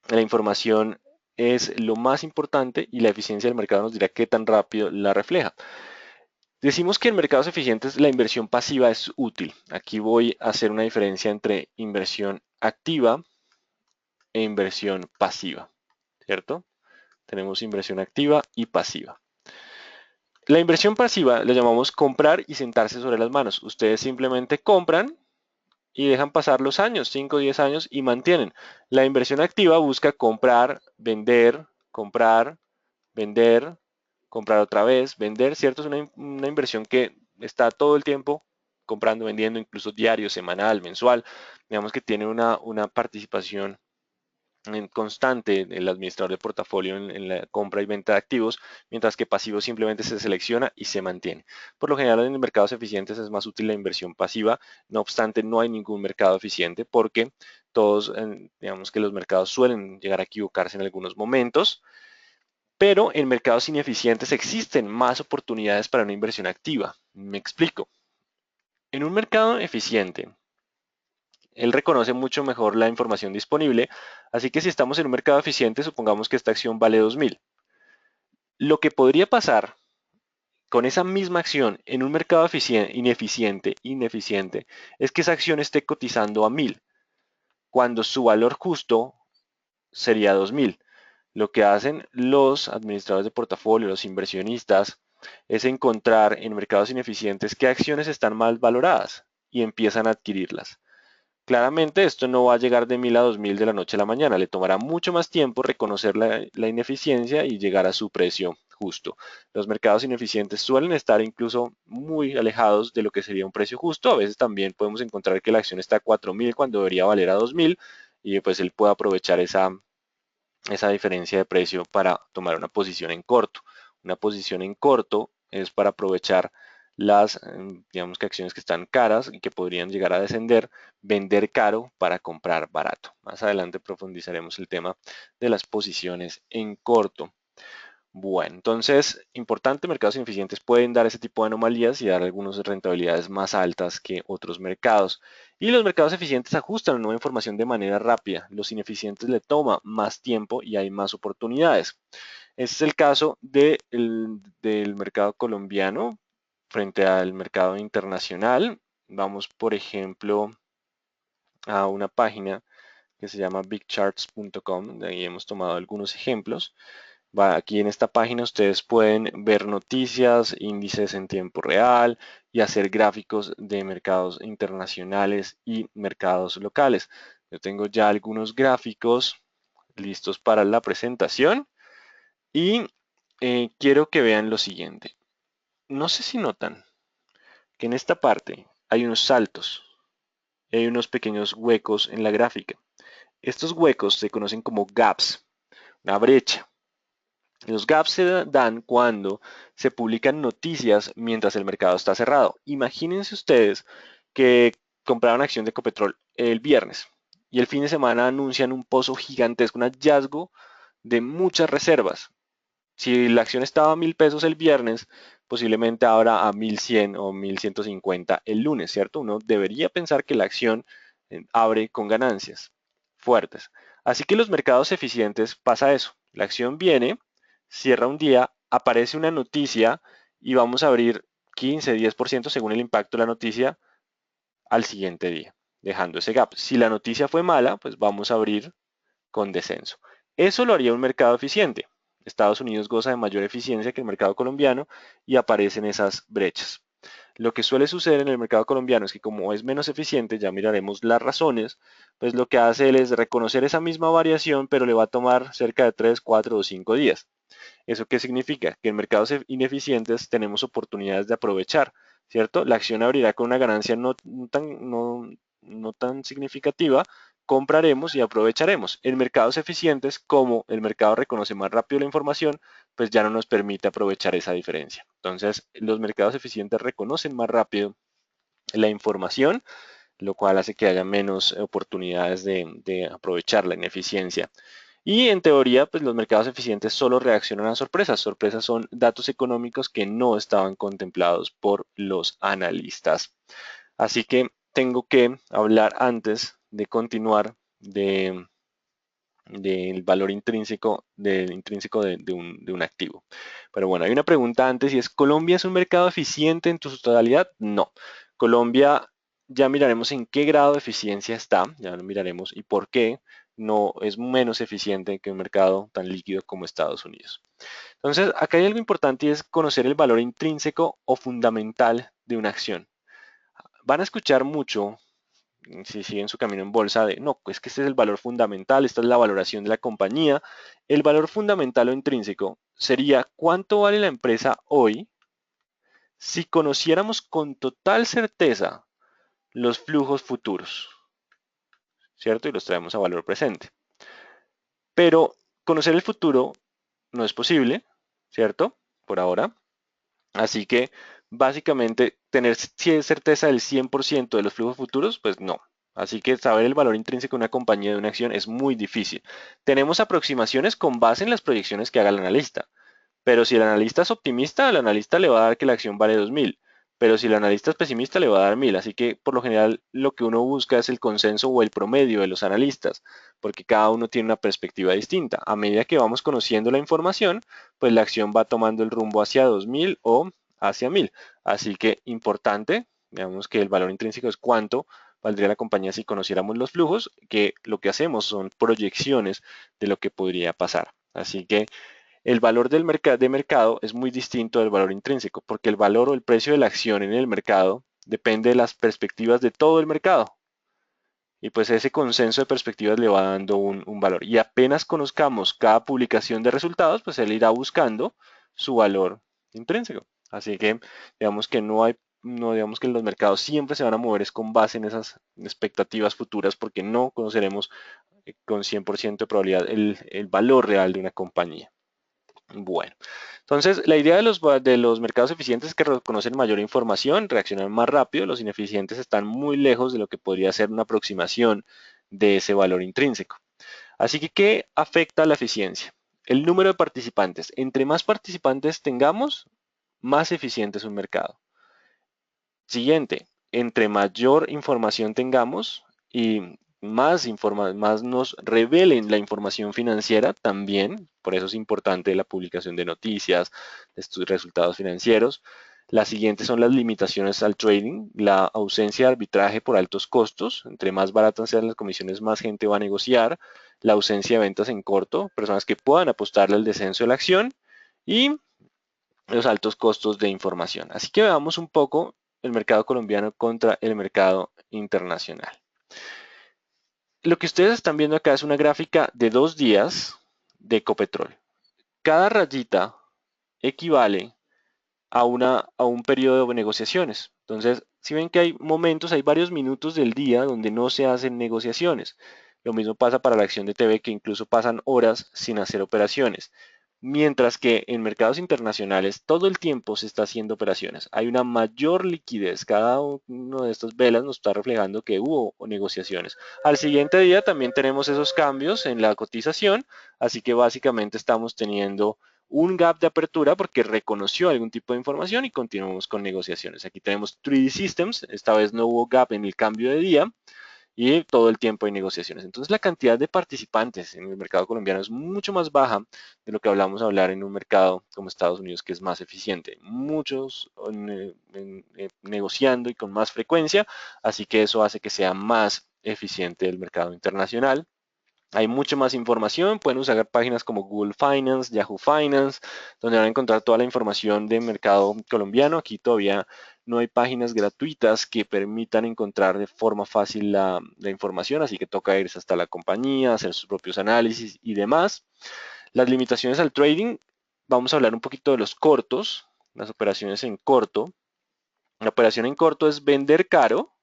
la información es lo más importante y la eficiencia del mercado nos dirá qué tan rápido la refleja. Decimos que en mercados eficientes la inversión pasiva es útil. Aquí voy a hacer una diferencia entre inversión activa e inversión pasiva, ¿cierto? Tenemos inversión activa y pasiva. La inversión pasiva la llamamos comprar y sentarse sobre las manos. Ustedes simplemente compran y dejan pasar los años, 5 o 10 años y mantienen. La inversión activa busca comprar, vender, comprar otra vez, vender, ¿cierto? Es una inversión que está todo el tiempo comprando, vendiendo, incluso diario, semanal, mensual. Digamos que tiene una participación constante el administrador de portafolio en la compra y venta de activos, mientras que pasivo simplemente se selecciona y se mantiene. Por lo general en mercados eficientes es más útil la inversión pasiva, no obstante no hay ningún mercado eficiente porque todos, digamos que los mercados suelen llegar a equivocarse en algunos momentos, pero en mercados ineficientes existen más oportunidades para una inversión activa. Me explico. En un mercado eficiente, él reconoce mucho mejor la información disponible, así que si estamos en un mercado eficiente, supongamos que esta acción vale 2.000. Lo que podría pasar con esa misma acción en un mercado ineficiente, es que esa acción esté cotizando a 1.000, cuando su valor justo sería 2.000. Lo que hacen los administradores de portafolio, los inversionistas, es encontrar en mercados ineficientes qué acciones están mal valoradas y empiezan a adquirirlas. Claramente esto no va a llegar de 1.000 a 2.000 de la noche a la mañana, le tomará mucho más tiempo reconocer la ineficiencia y llegar a su precio justo. Los mercados ineficientes suelen estar incluso muy alejados de lo que sería un precio justo. A veces también podemos encontrar que la acción está a 4.000 cuando debería valer a 2.000 y pues él puede aprovechar esa diferencia de precio para tomar una posición en corto. Una posición en corto es para aprovechar las, digamos que acciones que están caras y que podrían llegar a descender, vender caro para comprar barato. Más adelante profundizaremos el tema de las posiciones en corto. Bueno, entonces, importante, mercados ineficientes pueden dar ese tipo de anomalías y dar algunas rentabilidades más altas que otros mercados. Y los mercados eficientes ajustan la nueva información de manera rápida. Los ineficientes le toma más tiempo y hay más oportunidades. Este es el caso del mercado colombiano frente al mercado internacional. Vamos, por ejemplo, a una página que se llama bigcharts.com. De ahí hemos tomado algunos ejemplos. Aquí en esta página ustedes pueden ver noticias, índices en tiempo real y hacer gráficos de mercados internacionales y mercados locales. Yo tengo ya algunos gráficos listos para la presentación y quiero que vean lo siguiente. No sé si notan que en esta parte hay unos saltos, hay unos pequeños huecos en la gráfica. Estos huecos se conocen como gaps, una brecha. Los gaps se dan cuando se publican noticias mientras el mercado está cerrado. Imagínense ustedes que compraron acción de Ecopetrol el viernes y el fin de semana anuncian un pozo gigantesco, un hallazgo de muchas reservas. Si la acción estaba a 1.000 pesos el viernes, posiblemente ahora a 1.100 o 1.150 el lunes, ¿cierto? Uno debería pensar que la acción abre con ganancias fuertes. Así que los mercados eficientes pasa eso. La acción viene, cierra un día, aparece una noticia y vamos a abrir 15, 10% según el impacto de la noticia al siguiente día, dejando ese gap. Si la noticia fue mala, pues vamos a abrir con descenso. Eso lo haría un mercado eficiente. Estados Unidos goza de mayor eficiencia que el mercado colombiano y aparecen esas brechas. Lo que suele suceder en el mercado colombiano es que como es menos eficiente, ya miraremos las razones, pues lo que hace él es reconocer esa misma variación, pero le va a tomar cerca de 3, 4 o 5 días. ¿Eso qué significa? Que en mercados ineficientes tenemos oportunidades de aprovechar, ¿cierto? La acción abrirá con una ganancia no tan significativa, compraremos y aprovecharemos. En mercados eficientes, como el mercado reconoce más rápido la información, pues ya no nos permite aprovechar esa diferencia. Entonces, los mercados eficientes reconocen más rápido la información, lo cual hace que haya menos oportunidades de aprovechar la ineficiencia. Y en teoría, pues los mercados eficientes solo reaccionan a sorpresas. Sorpresas son datos económicos que no estaban contemplados por los analistas. Así que tengo que hablar antes de continuar del valor intrínseco, de un activo. Pero bueno, hay una pregunta antes y es, ¿Colombia es un mercado eficiente en su totalidad? No. Colombia, ya miraremos en qué grado de eficiencia está, ya lo miraremos y por qué no es menos eficiente que un mercado tan líquido como Estados Unidos. Entonces, acá hay algo importante y es conocer el valor intrínseco o fundamental de una acción. Van a escuchar mucho si siguen su camino en bolsa, de no, es que este es el valor fundamental, esta es la valoración de la compañía. El valor fundamental o intrínseco sería cuánto vale la empresa hoy si conociéramos con total certeza los flujos futuros, ¿cierto? Y los traemos a valor presente. Pero conocer el futuro no es posible, ¿cierto? Por ahora. Así que básicamente tener certeza del 100% de los flujos futuros, pues no. Así que saber el valor intrínseco de una compañía, de una acción, es muy difícil. Tenemos aproximaciones con base en las proyecciones que haga el analista. Pero si el analista es optimista, el analista le va a dar que la acción vale 2.000. Pero si el analista es pesimista, le va a dar 1.000. Así que por lo general lo que uno busca es el consenso o el promedio de los analistas, porque cada uno tiene una perspectiva distinta. A medida que vamos conociendo la información, pues la acción va tomando el rumbo hacia 2.000 o hacia 1.000. Así que importante, digamos que el valor intrínseco es cuánto valdría la compañía si conociéramos los flujos, que lo que hacemos son proyecciones de lo que podría pasar. Así que el valor de mercado es muy distinto del valor intrínseco, porque el valor o el precio de la acción en el mercado depende de las perspectivas de todo el mercado. Y pues ese consenso de perspectivas le va dando un valor. Y apenas conozcamos cada publicación de resultados, pues él irá buscando su valor intrínseco. Así que digamos que no digamos que los mercados siempre se van a mover es con base en esas expectativas futuras, porque no conoceremos con 100% de probabilidad el valor real de una compañía. Bueno, entonces la idea de los mercados eficientes es que reconocen mayor información, reaccionan más rápido, los ineficientes están muy lejos de lo que podría ser una aproximación de ese valor intrínseco. Así que, ¿qué afecta a la eficiencia? El número de participantes. Entre más participantes tengamos, más eficiente es un mercado. Siguiente, entre mayor información tengamos y más nos revelen la información financiera también, por eso es importante la publicación de noticias, de estos resultados financieros. Las siguientes son las limitaciones al trading, la ausencia de arbitraje por altos costos, entre más baratas sean las comisiones, más gente va a negociar, la ausencia de ventas en corto, personas que puedan apostarle al descenso de la acción y los altos costos de información. Así que veamos un poco el mercado colombiano contra el mercado internacional. Lo que ustedes están viendo acá es una gráfica de 2 días de Ecopetrol. Cada rayita equivale a un periodo de negociaciones. Entonces, si ven que hay momentos, hay varios minutos del día donde no se hacen negociaciones. Lo mismo pasa para la acción de TV, que incluso pasan horas sin hacer operaciones. Mientras que en mercados internacionales todo el tiempo se está haciendo operaciones. Hay una mayor liquidez. Cada uno de estas velas nos está reflejando que hubo negociaciones. Al siguiente día también tenemos esos cambios en la cotización, así que básicamente estamos teniendo un gap de apertura porque reconoció algún tipo de información y continuamos con negociaciones. Aquí tenemos 3D Systems, esta vez no hubo gap en el cambio de día y todo el tiempo hay negociaciones. Entonces la cantidad de participantes en el mercado colombiano es mucho más baja de lo que hablamos hablar en un mercado como Estados Unidos, que es más eficiente. Muchos negociando y con más frecuencia, así que eso hace que sea más eficiente el mercado internacional. Hay mucha más información, pueden usar páginas como Google Finance, Yahoo Finance, donde van a encontrar toda la información de mercado colombiano. Aquí todavía no hay páginas gratuitas que permitan encontrar de forma fácil la información, así que toca irse hasta la compañía, hacer sus propios análisis y demás. Las limitaciones al trading, vamos a hablar un poquito de los cortos, las operaciones en corto. La operación en corto es vender caro,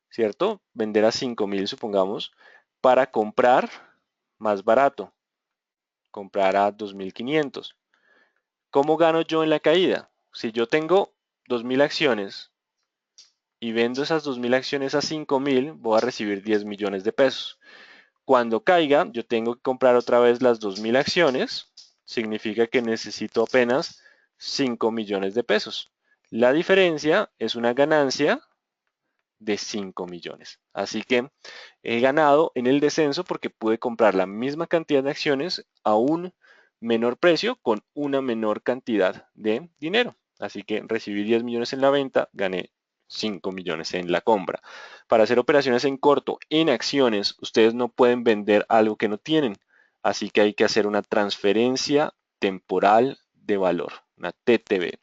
¿cierto? Vender a 5.000, supongamos, para comprar más barato, comprar a 2.500. ¿Cómo gano yo en la caída? Si yo tengo 2.000 acciones y vendo esas 2.000 acciones a 5.000, voy a recibir 10 millones de pesos. Cuando caiga, yo tengo que comprar otra vez las 2.000 acciones, significa que necesito apenas 5 millones de pesos. La diferencia es una ganancia de 5 millones. Así que he ganado en el descenso porque pude comprar la misma cantidad de acciones a un menor precio con una menor cantidad de dinero. Así que recibí 10 millones en la venta, gané 5 millones en la compra. Para hacer operaciones en corto en acciones, ustedes no pueden vender algo que no tienen. Así que hay que hacer una transferencia temporal de valor, una TTV,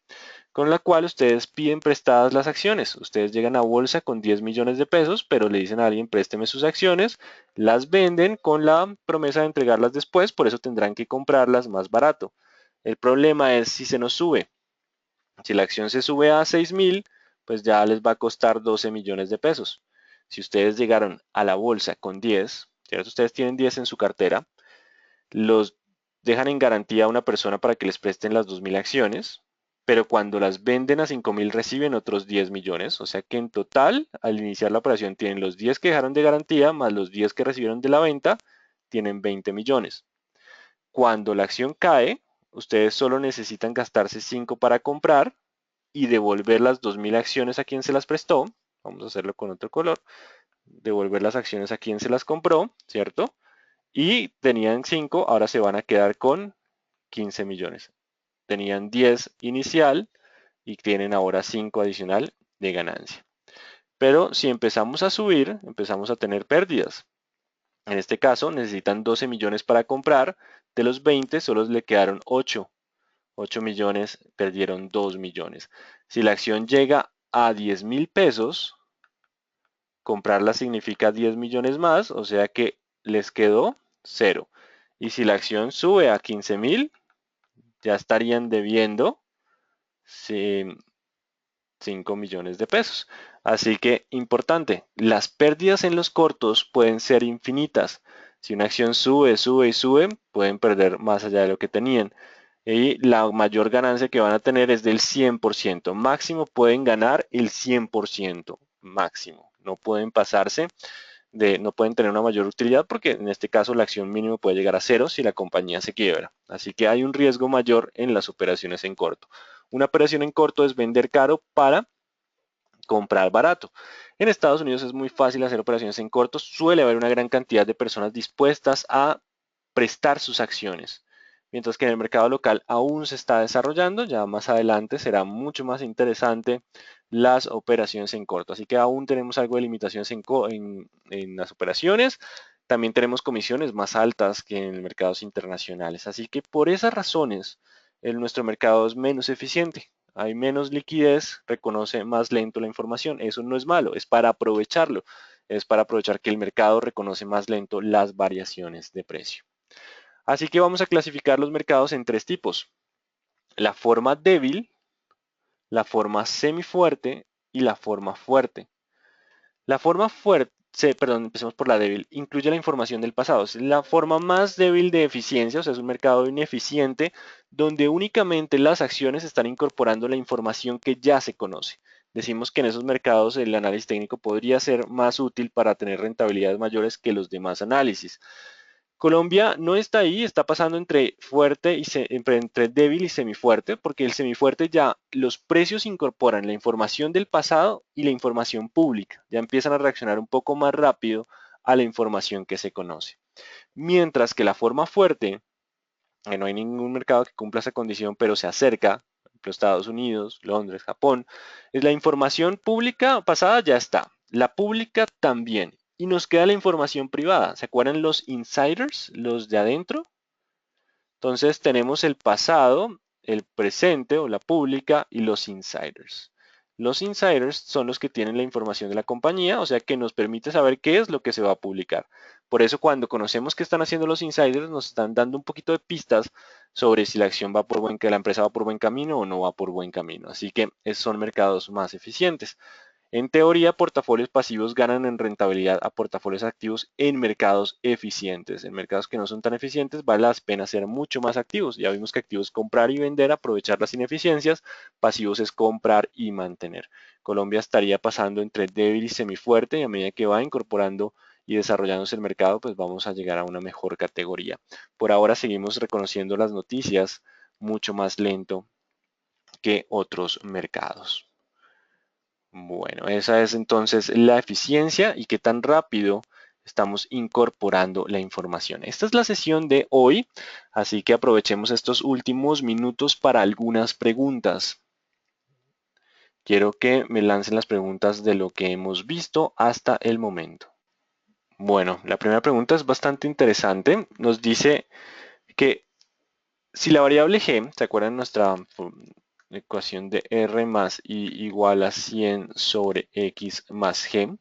con la cual ustedes piden prestadas las acciones. Ustedes llegan a bolsa con 10 millones de pesos, pero le dicen a alguien présteme sus acciones, las venden con la promesa de entregarlas después, por eso tendrán que comprarlas más barato. El problema es si se nos sube. Si la acción se sube a 6.000, pues ya les va a costar 12 millones de pesos. Si ustedes llegaron a la bolsa con 10, ¿cierto? Ustedes tienen 10 en su cartera, los dejan en garantía a una persona para que les presten las 2.000 acciones, pero cuando las venden a 5.000 reciben otros 10 millones, o sea que en total, al iniciar la operación, tienen los 10 que dejaron de garantía más los 10 que recibieron de la venta, tienen 20 millones. Cuando la acción cae, ustedes solo necesitan gastarse 5 para comprar y devolver las 2.000 acciones a quien se las prestó. Vamos a hacerlo con otro color. Devolver las acciones a quien se las compró, ¿cierto? Y tenían 5, ahora se van a quedar con 15 millones. Tenían 10 inicial y tienen ahora 5 adicional de ganancia. Pero si empezamos a subir, empezamos a tener pérdidas. En este caso necesitan 12 millones para comprar. De los 20 solo le quedaron 8. 8 millones, perdieron 2 millones. Si la acción llega a 10.000 pesos, comprarla significa 10 millones más, o sea que les quedó 0. Y si la acción sube a 15.000, ya estarían debiendo 5 millones de pesos. Así que importante, las pérdidas en los cortos pueden ser infinitas. Si una acción sube, sube y sube, pueden perder más allá de lo que tenían. Y la mayor ganancia que van a tener es del 100%. Máximo pueden ganar el 100%. Máximo. No pueden pasarse no pueden tener una mayor utilidad porque en este caso la acción mínimo puede llegar a cero si la compañía se quiebra. Así que hay un riesgo mayor en las operaciones en corto. Una operación en corto es vender caro para comprar barato. En Estados Unidos es muy fácil hacer operaciones en corto. Suele haber una gran cantidad de personas dispuestas a prestar sus acciones. Mientras que en el mercado local aún se está desarrollando, ya más adelante será mucho más interesante las operaciones en corto. Así que aún tenemos algo de limitaciones en las operaciones. También tenemos comisiones más altas que en mercados internacionales. Así que por esas razones, nuestro mercado es menos eficiente. Hay menos liquidez, reconoce más lento la información. Eso no es malo, es para aprovecharlo. Es para aprovechar que el mercado reconoce más lento las variaciones de precio. Así que vamos a clasificar los mercados en tres tipos: la forma débil, la forma semifuerte y la forma fuerte. La forma fuerte, perdón, empecemos por la débil, incluye la información del pasado. Es la forma más débil de eficiencia, o sea, es un mercado ineficiente donde únicamente las acciones están incorporando la información que ya se conoce. Decimos que en esos mercados el análisis técnico podría ser más útil para tener rentabilidades mayores que los demás análisis. Colombia no está ahí, está pasando entre fuerte y entre débil y semifuerte, porque el semifuerte ya los precios incorporan la información del pasado y la información pública, ya empiezan a reaccionar un poco más rápido a la información que se conoce. Mientras que la forma fuerte, que no hay ningún mercado que cumpla esa condición, pero se acerca, por ejemplo, Estados Unidos, Londres, Japón, es la información pública pasada ya está, la pública también, y nos queda la información privada. ¿Se acuerdan los insiders, los de adentro? Entonces tenemos el pasado, el presente o la pública y los insiders. Los insiders son los que tienen la información de la compañía, o sea que nos permite saber qué es lo que se va a publicar. Por eso cuando conocemos qué están haciendo los insiders, nos están dando un poquito de pistas sobre si la acción va por que la empresa va por buen camino o no va por buen camino. Así que son mercados más eficientes. En teoría, portafolios pasivos ganan en rentabilidad a portafolios activos en mercados eficientes. En mercados que no son tan eficientes, vale la pena ser mucho más activos. Ya vimos que activos es comprar y vender, aprovechar las ineficiencias. Pasivos es comprar y mantener. Colombia estaría pasando entre débil y semifuerte y a medida que va incorporando y desarrollándose el mercado, pues vamos a llegar a una mejor categoría. Por ahora seguimos reconociendo las noticias mucho más lento que otros mercados. Bueno, esa es entonces la eficiencia y qué tan rápido estamos incorporando la información. Esta es la sesión de hoy, así que aprovechemos estos últimos minutos para algunas preguntas. Quiero que me lancen las preguntas de lo que hemos visto hasta el momento. Bueno, la primera pregunta es bastante interesante. Nos dice que si la variable g, ¿se acuerdan nuestra ecuación de r más y igual a 100 sobre x más g?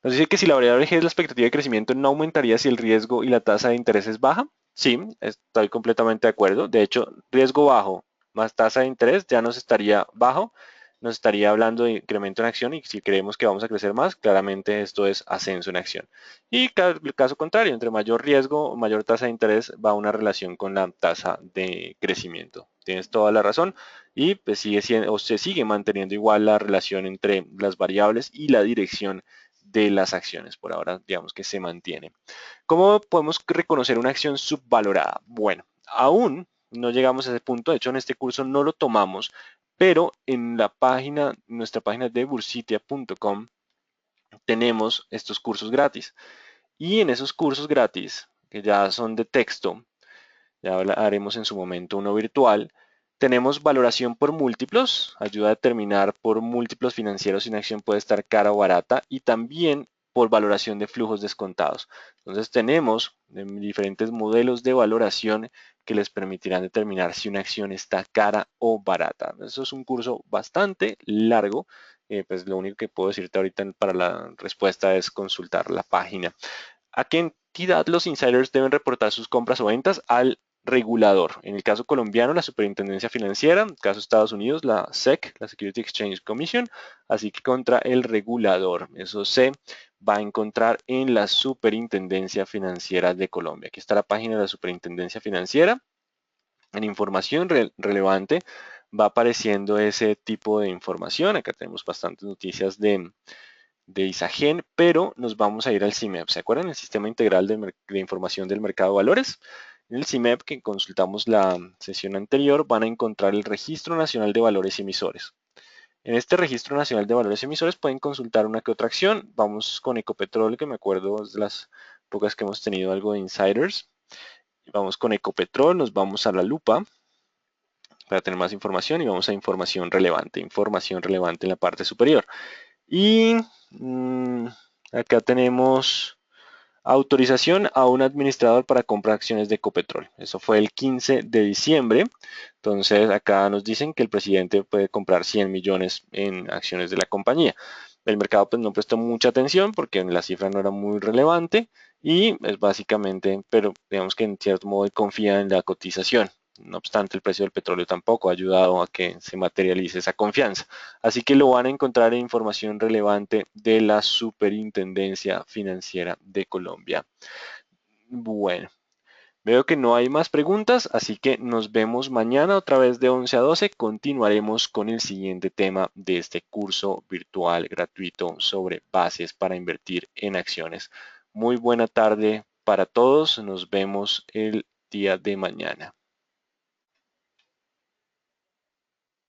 Nos dice que si la variable g es la expectativa de crecimiento, ¿no aumentaría si el riesgo y la tasa de interés es baja? Sí, estoy completamente de acuerdo. De hecho, riesgo bajo más tasa de interés ya nos estaría bajo, nos estaría hablando de incremento en acción y si creemos que vamos a crecer más, claramente esto es ascenso en acción. Y el caso contrario, entre mayor riesgo o mayor tasa de interés va una relación con la tasa de crecimiento. Tienes toda la razón y pues sigue siendo, o se sigue manteniendo igual la relación entre las variables y la dirección de las acciones. Por ahora, digamos que se mantiene. ¿Cómo podemos reconocer una acción subvalorada? Bueno, aún no llegamos a ese punto. De hecho, en este curso no lo tomamos, pero en la página, nuestra página de bursitia.com tenemos estos cursos gratis. Y en esos cursos gratis, que ya son de texto, ya haremos en su momento uno virtual. Tenemos valoración por múltiplos, ayuda a determinar por múltiplos financieros si una acción puede estar cara o barata y también por valoración de flujos descontados. Entonces tenemos diferentes modelos de valoración que les permitirán determinar si una acción está cara o barata. Eso es un curso bastante largo. Pues lo único que puedo decirte ahorita para la respuesta es consultar la página. ¿A qué entidad los insiders deben reportar sus compras o ventas? Al regulador. En el caso colombiano, la Superintendencia Financiera. En el caso de Estados Unidos, la SEC, la Security Exchange Commission. Así que contra el regulador. Eso se va a encontrar en la Superintendencia Financiera de Colombia. Aquí está la página de la Superintendencia Financiera. En información relevante va apareciendo ese tipo de información. Acá tenemos bastantes noticias de Isagen, pero nos vamos a ir al CIMEP. ¿Se acuerdan? El Sistema Integral de Información del Mercado de Valores. En el CIMEP, que consultamos la sesión anterior, van a encontrar el Registro Nacional de Valores Emisores. En este Registro Nacional de Valores Emisores pueden consultar una que otra acción. Vamos con Ecopetrol, que me acuerdo es de las pocas que hemos tenido algo de insiders. Vamos con Ecopetrol, nos vamos a la lupa para tener más información y vamos a información relevante en la parte superior. Y acá tenemos autorización a un administrador para comprar acciones de Ecopetrol. Eso fue el 15 de diciembre. Entonces acá nos dicen que el presidente puede comprar 100 millones en acciones de la compañía. El mercado pues no prestó mucha atención porque la cifra no era muy relevante y es básicamente, pero digamos que en cierto modo confía en la cotización. No obstante, el precio del petróleo tampoco ha ayudado a que se materialice esa confianza. Así que lo van a encontrar en información relevante de la Superintendencia Financiera de Colombia. Bueno, veo que no hay más preguntas, así que nos vemos mañana otra vez de 11 a 12. Continuaremos con el siguiente tema de este curso virtual gratuito sobre bases para invertir en acciones. Muy buena tarde para todos. Nos vemos el día de mañana.